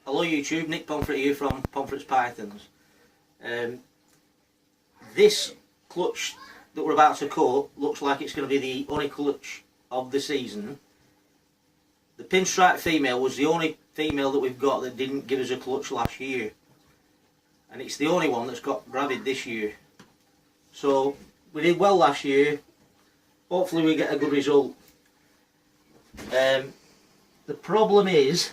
Hello YouTube, Nick Pomfret here from Pomfret's Pythons. This clutch that we're about to cut looks like it's going to be the only clutch of the season. The Pinstripe female was the only female that we've got that didn't give us a clutch last year. And it's the only one that's got gravid this year. So we did well last year. Hopefully we get a good result. The problem is,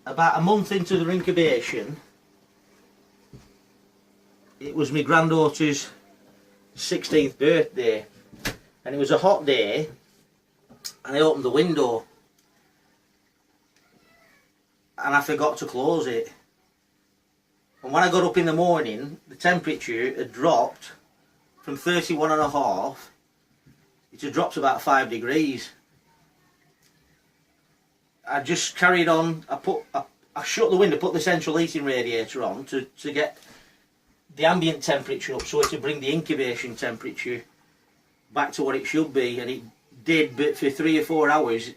about a month into the incubation, it was my granddaughter's 16th birthday, and it was a hot day, and I opened the window and I forgot to close it. And when I got up in the morning, the temperature had dropped from 31.5, it had dropped about 5 degrees. I just carried on. I shut the window, put the central heating radiator on to get the ambient temperature up, so it to bring the incubation temperature back to what it should be, and it did. But for 3 or 4 hours,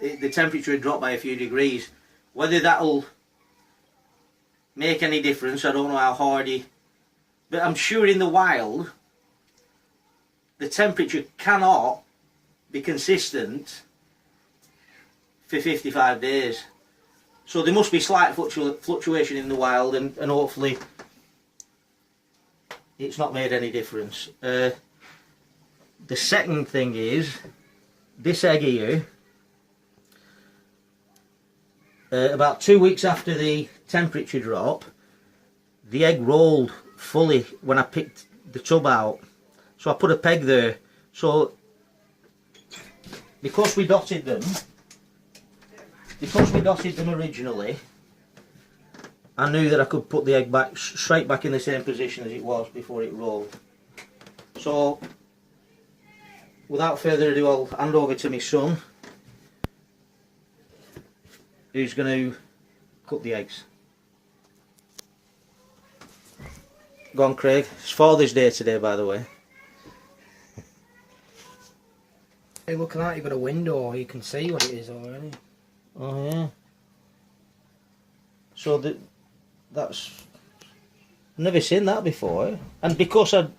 the temperature had dropped by a few degrees. Whether that'll make any difference, I don't know how hardy, but I'm sure in the wild, the temperature cannot be consistent for 55 days. So there must be slight fluctuation in the wild, and hopefully it's not made any difference. The second thing is, this egg here, about 2 weeks after the temperature drop, the egg rolled fully when I picked the tub out. So I put a peg there. So because we dotted them originally, I knew that I could put the egg back straight back in the same position as it was before it rolled. So without further ado, I'll hand over to my son, who's going to cut the eggs. Go on, Craig. It's Father's Day today, by the way. Hey, look at that, you've got a window, you can see what it is already. Oh yeah. So that's, I've never seen that before, and because that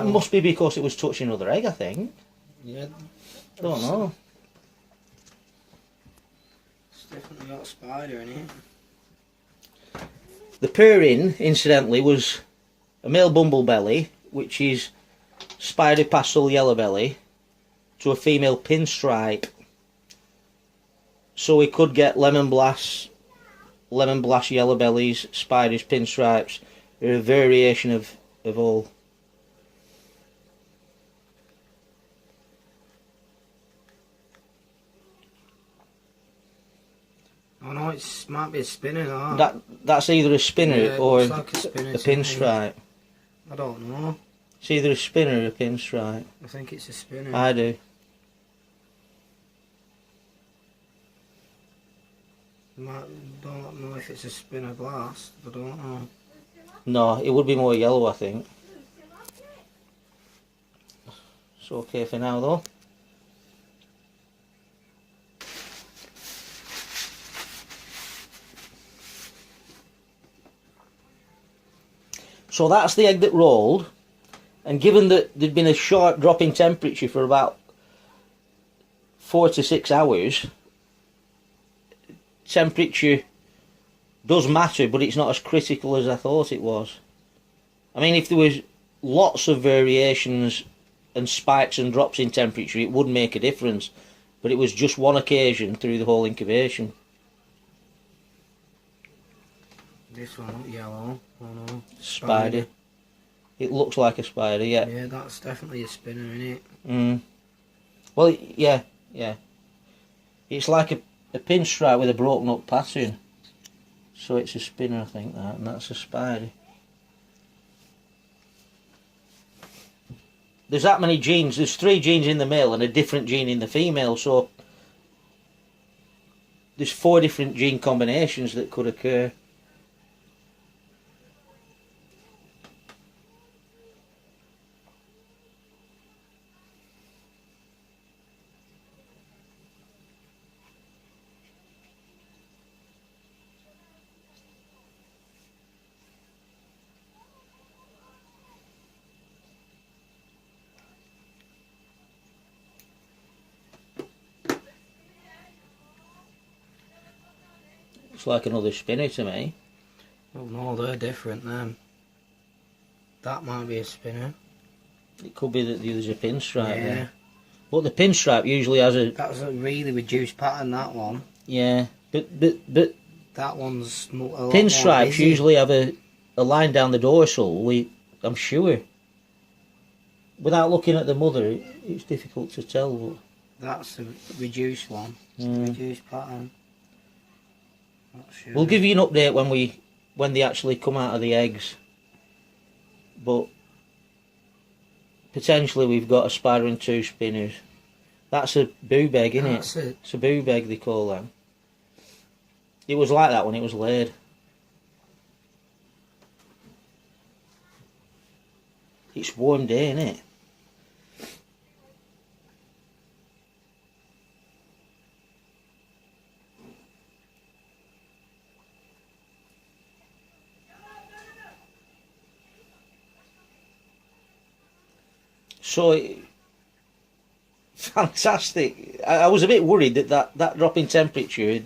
must be because it was touching another egg, I think. Yeah. I don't know. It's definitely got a spider in it. The pairing, incidentally, was a male Bumble Belly, which is spider pastel yellow belly, to a female Pinstripe. So we could get lemon blast yellow bellies, spiders, pinstripes. They're a variation of all. Oh no, it might be a spinner. That. That's either a spinner, yeah, or like a pinstripe. I don't know. It's either a spinner or a pinstripe. I think it's a spinner. I do. Don't know if it's a spinner blast. I don't know. No, it would be more yellow, I think. It's okay for now, though. So that's the egg that rolled, and given that there'd been a short drop in temperature for about 4 to 6 hours, temperature does matter, but it's not as critical as I thought it was. I mean, if there was lots of variations and spikes and drops in temperature, it would make a difference, but it was just one occasion through the whole incubation. This one look yellow. Oh no. Spider. It looks like a spider, yeah. Yeah, that's definitely a spinner, isn't it? Mm. Well, yeah. It's like a pinstripe with a broken up pattern. So it's a spinner, I think, that, and that's a spider. There's that many genes. There's 3 genes in the male and a different gene in the female, so there's 4 different gene combinations that could occur. Looks like another spinner to me. Oh no, they're different then. That might be a spinner. It could be that there's a pinstripe Yeah. there. But the pinstripe usually has a... That's a really reduced pattern, that one. Yeah, but that one's a lot pinstripes more busy. usually have a line down the dorsal. I'm sure. Without looking at the mother, it's difficult to tell. But that's a reduced one. It's a reduced pattern. Not sure. We'll give you an update when they actually come out of the eggs. But potentially we've got a spider and 2 spinners. That's a boob egg, isn't it? It's a boob egg, they call them. It was like that when it was laid. It's warm day, isn't it? So, fantastic. I was a bit worried that drop in temperature had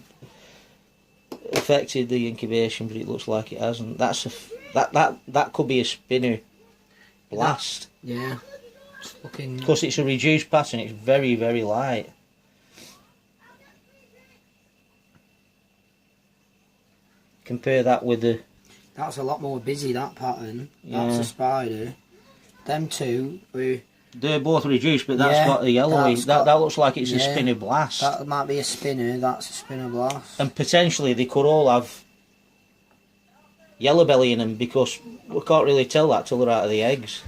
affected the incubation, but it looks like it hasn't. That could be a spinner blast. Yeah. It's looking... Because it's a reduced pattern, it's very, very light. Compare that with the... That's a lot more busy, that pattern. Yeah. That's a spider. Them two were... They're both reduced, but that's got the yellowy. That looks like it's a spinner blast. That might be a spinner, that's a spinner blast. And potentially they could all have yellow belly in them, because we can't really tell that till they're out of the eggs.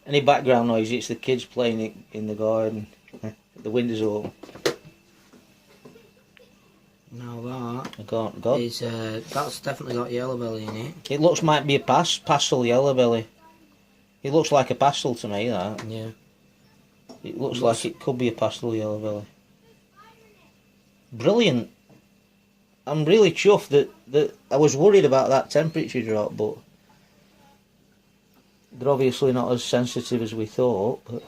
Any background noise, it's the kids playing in the garden. The windows open. Now that I can't. is that's definitely got yellow belly in it. It might be a pastel yellow belly. It looks like a pastel to me, that. Yeah. It looks like it could be a pastel yellow belly. Brilliant. I'm really chuffed that I was worried about that temperature drop, but they're obviously not as sensitive as we thought. But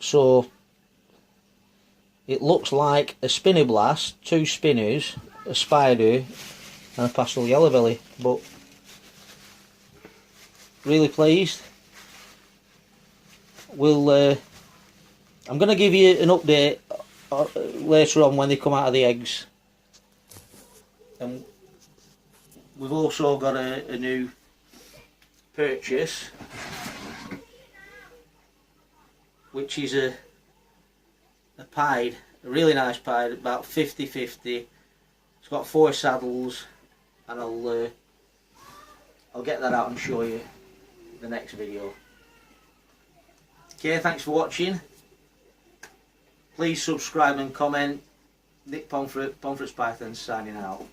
so it looks like a spinner blast, 2 spinners, a spider and a pastel yellow belly, but really pleased. I'm going to give you an update later on when they come out of the eggs. And we've also got a new purchase, which is a pied, a really nice pied, about 50-50. It's got 4 saddles, and I'll get that out and show you the next video. Okay, thanks for watching. Please subscribe and comment. Nick Pomfret, Pomfret's Pythons, signing out.